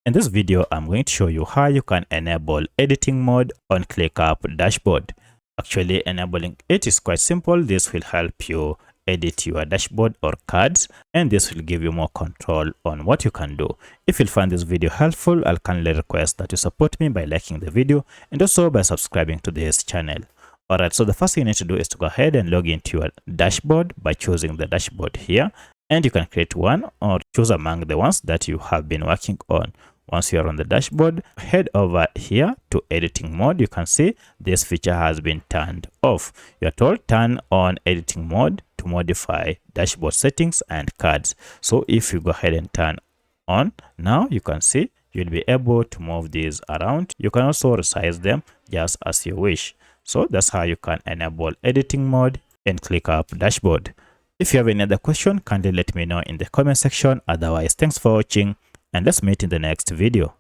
In this video, I'm going to show you how you can enable editing mode on ClickUp dashboard. Actually, enabling it is quite simple. This will help you edit your dashboard or cards, and this will give you more control on what you can do. If you find this video helpful, I'll kindly request that you support me by liking the video and also by subscribing to this channel. Alright, so the first thing you need to do is to go ahead and log into your dashboard by choosing the dashboard here, and you can create one or choose among the ones that you have been working on. Once you are on the dashboard, head over here to editing mode. You can see this feature has been turned off. You are told turn on editing mode to modify dashboard settings and cards. So if you go ahead and turn on, now you can see you'll be able to move these around. You can also resize them just as you wish. So that's how you can enable editing mode in ClickUp dashboard. If you have any other question, kindly let me know in the comment section. Otherwise, thanks for watching, and let's meet in the next video.